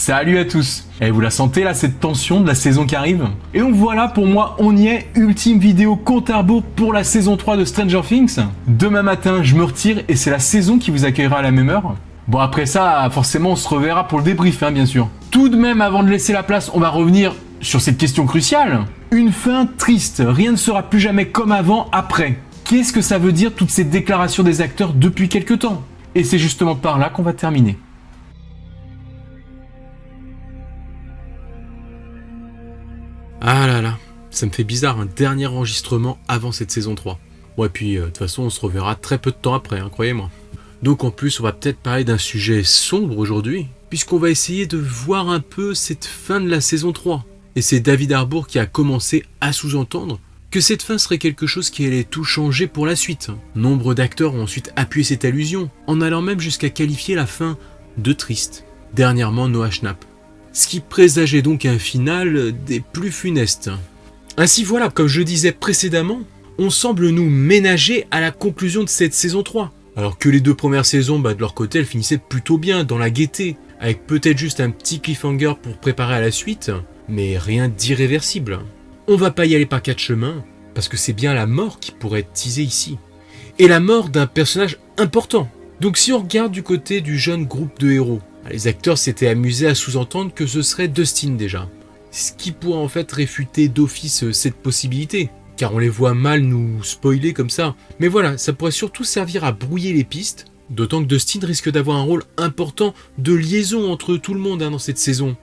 Salut à tous. Et vous la sentez là, cette tension de la saison qui arrive? Et donc voilà, pour moi, on y est, ultime vidéo compte à rebours pour la saison 3 de Stranger Things. Demain matin, je me retire et c'est la saison qui vous accueillera à la même heure. Bon, après ça, forcément, on se reverra pour le débrief, bien sûr. Tout de même, avant de laisser la place, on va revenir sur cette question cruciale. Une fin triste, rien ne sera plus jamais comme avant après. Qu'est-ce que ça veut dire toutes ces déclarations des acteurs depuis quelque temps? Et c'est justement par là qu'on va terminer. Ah là là, ça me fait bizarre, un dernier enregistrement avant cette saison 3. Ouais, puis de toute façon, on se reverra très peu de temps après, croyez-moi. Donc en plus, on va peut-être parler d'un sujet sombre aujourd'hui, puisqu'on va essayer de voir un peu cette fin de la saison 3. Et c'est David Harbour qui a commencé à sous-entendre que cette fin serait quelque chose qui allait tout changer pour la suite. Nombre d'acteurs ont ensuite appuyé cette allusion, en allant même jusqu'à qualifier la fin de triste. Dernièrement, Noah Schnapp. Ce qui présageait donc un final des plus funestes. Ainsi voilà, comme je disais précédemment, on semble nous ménager à la conclusion de cette saison 3. Alors que les deux premières saisons, de leur côté, elles finissaient plutôt bien, dans la gaieté, avec peut-être juste un petit cliffhanger pour préparer à la suite, mais rien d'irréversible. On va pas y aller par quatre chemins, parce que c'est bien la mort qui pourrait être teasée ici. Et la mort d'un personnage important. Donc si on regarde du côté du jeune groupe de héros, les acteurs s'étaient amusés à sous-entendre que ce serait Dustin déjà. Ce qui pourrait en fait réfuter d'office cette possibilité, car on les voit mal nous spoiler comme ça. Mais voilà, ça pourrait surtout servir à brouiller les pistes, d'autant que Dustin risque d'avoir un rôle important de liaison entre tout le monde dans cette saison.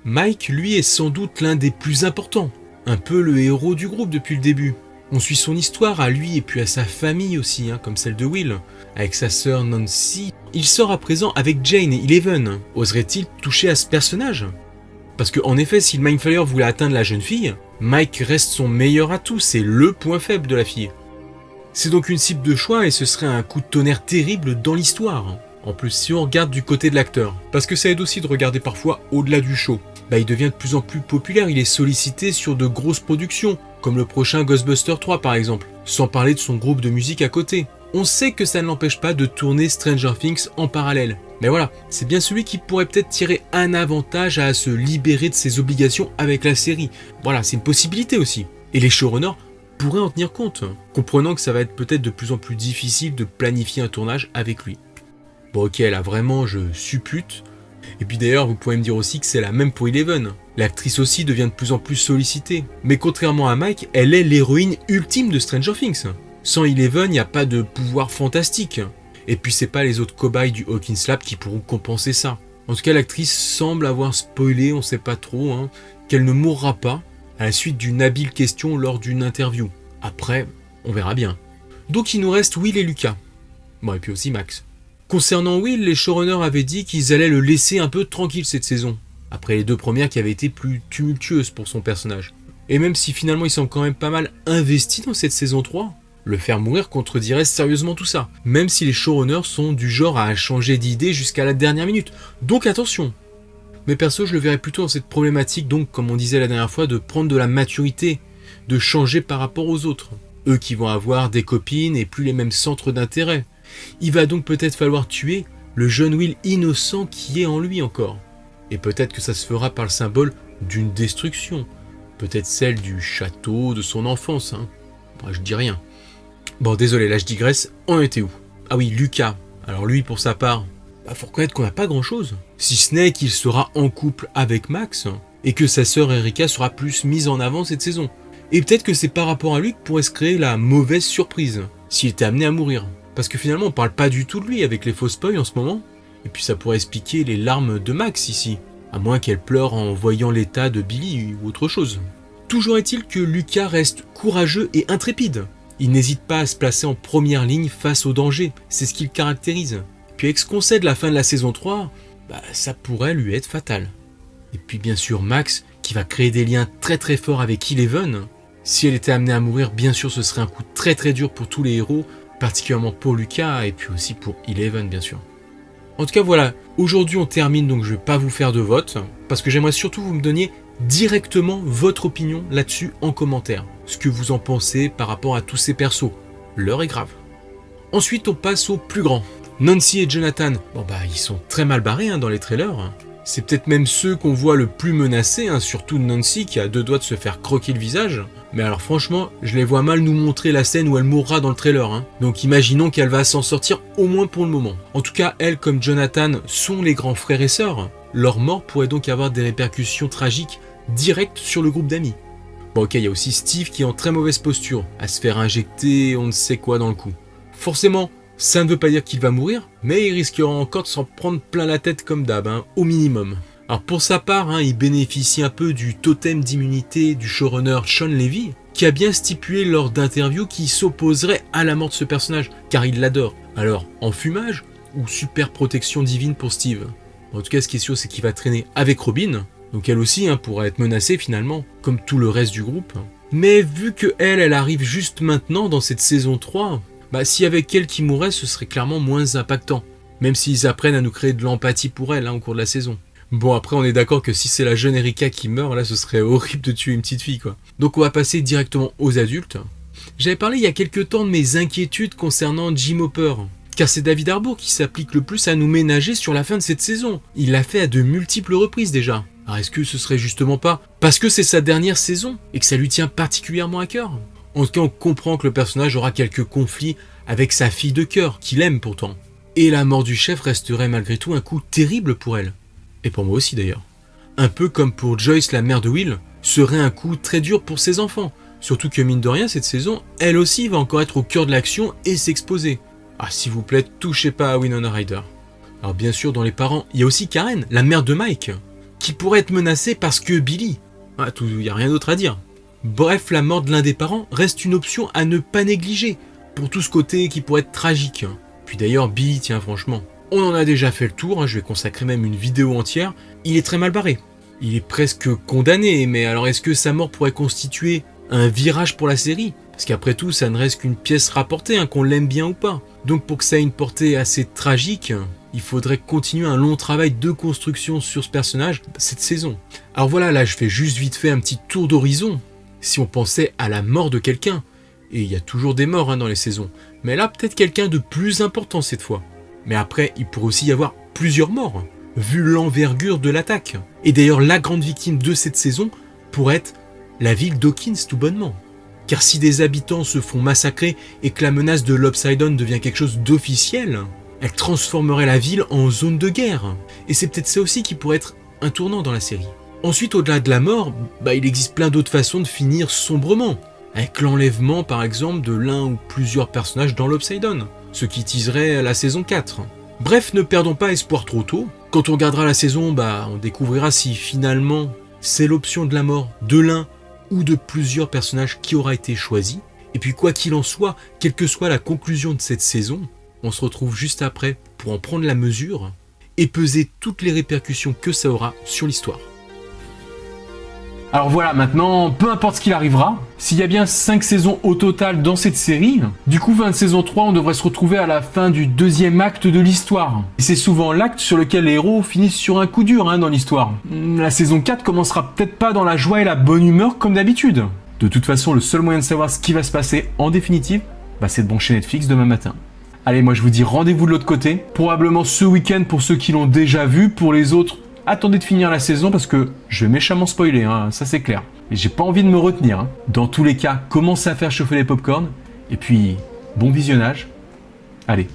Mike, lui, est sans doute l'un des plus importants, un peu le héros du groupe depuis le début. On suit son histoire à lui et puis à sa famille aussi, comme celle de Will, avec sa sœur Nancy. Il sort à présent avec Jane et Eleven. Oserait-il toucher à ce personnage? Parce qu'en effet, si le Mindflayer voulait atteindre la jeune fille, Mike reste son meilleur atout, c'est le point faible de la fille. C'est donc une cible de choix et ce serait un coup de tonnerre terrible dans l'histoire. En plus, si on regarde du côté de l'acteur, parce que ça aide aussi de regarder parfois au-delà du show. Il devient de plus en plus populaire, il est sollicité sur de grosses productions, comme le prochain Ghostbusters 3 par exemple, sans parler de son groupe de musique à côté. On sait que ça ne l'empêche pas de tourner Stranger Things en parallèle. Mais voilà, c'est bien celui qui pourrait peut-être tirer un avantage à se libérer de ses obligations avec la série. Voilà, c'est une possibilité aussi. Et les showrunners pourraient en tenir compte, comprenant que ça va être peut-être de plus en plus difficile de planifier un tournage avec lui. Bon ok, là vraiment je suppute. Et puis d'ailleurs, vous pouvez me dire aussi que c'est la même pour Eleven. L'actrice aussi devient de plus en plus sollicitée. Mais contrairement à Mike, elle est l'héroïne ultime de Stranger Things. Sans Eleven, il n'y a pas de pouvoir fantastique. Et puis c'est pas les autres cobayes du Hawkins Lab qui pourront compenser ça. En tout cas, l'actrice semble avoir spoilé, on sait pas trop, qu'elle ne mourra pas à la suite d'une habile question lors d'une interview. Après, on verra bien. Donc il nous reste Will et Lucas. Bon, et puis aussi Max. Concernant Will, les showrunners avaient dit qu'ils allaient le laisser un peu tranquille cette saison, après les deux premières qui avaient été plus tumultueuses pour son personnage. Et même si finalement il semble quand même pas mal investi dans cette saison 3, le faire mourir contredirait sérieusement tout ça, même si les showrunners sont du genre à changer d'idée jusqu'à la dernière minute, donc attention. Mais perso, je le verrais plutôt dans cette problématique, donc comme on disait la dernière fois, de prendre de la maturité, de changer par rapport aux autres. Eux qui vont avoir des copines et plus les mêmes centres d'intérêt. Il va donc peut-être falloir tuer le jeune Will innocent qui est en lui encore. Et peut-être que ça se fera par le symbole d'une destruction. Peut-être celle du château de son enfance. Je dis rien. Bon, désolé, là je digresse. On était où? Ah oui, Lucas. Alors lui, pour sa part, faut reconnaître qu'on n'a pas grand-chose. Si ce n'est qu'il sera en couple avec Max et que sa sœur Erika sera plus mise en avant cette saison. Et peut-être que c'est par rapport à lui que pourrait se créer la mauvaise surprise, s'il était amené à mourir. Parce que finalement on parle pas du tout de lui avec les faux spoils en ce moment. Et puis ça pourrait expliquer les larmes de Max ici. À moins qu'elle pleure en voyant l'état de Billy ou autre chose. Toujours est-il que Lucas reste courageux et intrépide. Il n'hésite pas à se placer en première ligne face au danger. C'est ce qui le caractérise. Puis avec ce qu'on sait de la fin de la saison 3, ça pourrait lui être fatal. Et puis bien sûr Max qui va créer des liens très très forts avec Eleven. Si elle était amenée à mourir, bien sûr ce serait un coup très très dur pour tous les héros, particulièrement pour Lucas et puis aussi pour Eleven bien sûr. En tout cas voilà, aujourd'hui on termine, donc je vais pas vous faire de vote, parce que j'aimerais surtout que vous me donniez directement votre opinion là-dessus en commentaire. Ce que vous en pensez par rapport à tous ces persos. L'heure est grave. Ensuite on passe au plus grand. Nancy et Jonathan, ils sont très mal barrés dans les trailers. C'est peut-être même ceux qu'on voit le plus menacés, hein, surtout Nancy qui a 2 doigts de se faire croquer le visage. Mais alors franchement, je les vois mal nous montrer la scène où elle mourra dans le trailer. Hein. Donc imaginons qu'elle va s'en sortir au moins pour le moment. En tout cas, elle comme Jonathan sont les grands frères et sœurs. Leur mort pourrait donc avoir des répercussions tragiques directes sur le groupe d'amis. Bon ok, il y a aussi Steve qui est en très mauvaise posture, à se faire injecter on ne sait quoi dans le cou. Forcément, ça ne veut pas dire qu'il va mourir, mais il risquera encore de s'en prendre plein la tête comme d'hab, hein, au minimum. Alors pour sa part, hein, il bénéficie un peu du totem d'immunité du showrunner Sean Levy, qui a bien stipulé lors d'interviews qu'il s'opposerait à la mort de ce personnage, car il l'adore. Alors, enfumage ou super protection divine pour Steve? En tout cas, ce qui est sûr, c'est qu'il va traîner avec Robin, donc elle aussi hein, pourra être menacée finalement, comme tout le reste du groupe. Mais vu que elle arrive juste maintenant dans cette saison 3, s'il y avait elle qui mourrait, ce serait clairement moins impactant. Même s'ils apprennent à nous créer de l'empathie pour elle hein, au cours de la saison. Bon, après, on est d'accord que si c'est la jeune Erika qui meurt, là, ce serait horrible de tuer une petite fille, quoi. Donc, on va passer directement aux adultes. J'avais parlé il y a quelques temps de mes inquiétudes concernant Jim Hopper. Car c'est David Harbour qui s'applique le plus à nous ménager sur la fin de cette saison. Il l'a fait à de multiples reprises déjà. Alors, est-ce que ce serait justement pas parce que c'est sa dernière saison et que ça lui tient particulièrement à cœur? En tout cas, on comprend que le personnage aura quelques conflits avec sa fille de cœur, qu'il aime pourtant. Et la mort du chef resterait malgré tout un coup terrible pour elle. Et pour moi aussi d'ailleurs. Un peu comme pour Joyce, la mère de Will, serait un coup très dur pour ses enfants. Surtout que mine de rien, cette saison, elle aussi va encore être au cœur de l'action et s'exposer. Ah, s'il vous plaît, touchez pas à Winona Ryder. Alors bien sûr, dans les parents, il y a aussi Karen, la mère de Mike, qui pourrait être menacée parce que Billy. Ah, il n'y a rien d'autre à dire. Bref, la mort de l'un des parents reste une option à ne pas négliger, pour tout ce côté qui pourrait être tragique. Puis d'ailleurs, Billy, tiens franchement, on en a déjà fait le tour, hein, je vais consacrer même une vidéo entière, il est très mal barré. Il est presque condamné, mais alors est-ce que sa mort pourrait constituer un virage pour la série? Parce qu'après tout, ça ne reste qu'une pièce rapportée, hein, qu'on l'aime bien ou pas. Donc pour que ça ait une portée assez tragique, il faudrait continuer un long travail de construction sur ce personnage cette saison. Alors voilà, là je fais juste vite fait un petit tour d'horizon. Si on pensait à la mort de quelqu'un, et il y a toujours des morts hein, dans les saisons, mais là peut-être quelqu'un de plus important cette fois. Mais après, il pourrait aussi y avoir plusieurs morts, vu l'envergure de l'attaque. Et d'ailleurs, la grande victime de cette saison pourrait être la ville d'Hawkins tout bonnement. Car si des habitants se font massacrer et que la menace de l'Upside Down devient quelque chose d'officiel, elle transformerait la ville en zone de guerre. Et c'est peut-être ça aussi qui pourrait être un tournant dans la série. Ensuite, au-delà de la mort, il existe plein d'autres façons de finir sombrement. Avec l'enlèvement, par exemple, de l'un ou plusieurs personnages dans l'Upside Down, ce qui teaserait la saison 4. Bref, ne perdons pas espoir trop tôt. Quand on regardera la saison, on découvrira si finalement c'est l'option de la mort de l'un ou de plusieurs personnages qui aura été choisi. Et puis quoi qu'il en soit, quelle que soit la conclusion de cette saison, on se retrouve juste après pour en prendre la mesure et peser toutes les répercussions que ça aura sur l'histoire. Alors voilà, maintenant, peu importe ce qu'il arrivera, s'il y a bien 5 saisons au total dans cette série, du coup fin de saison 3, on devrait se retrouver à la fin du 2e acte de l'histoire. Et c'est souvent l'acte sur lequel les héros finissent sur un coup dur dans l'histoire. La saison 4 commencera peut-être pas dans la joie et la bonne humeur comme d'habitude. De toute façon, le seul moyen de savoir ce qui va se passer en définitive, c'est de brancher Netflix demain matin. Allez, moi je vous dis rendez-vous de l'autre côté, probablement ce week-end pour ceux qui l'ont déjà vu, pour les autres, attendez de finir la saison parce que je vais méchamment spoiler, ça c'est clair. Et j'ai pas envie de me retenir. Dans tous les cas, commencez à faire chauffer les popcorns. Et puis, bon visionnage. Allez,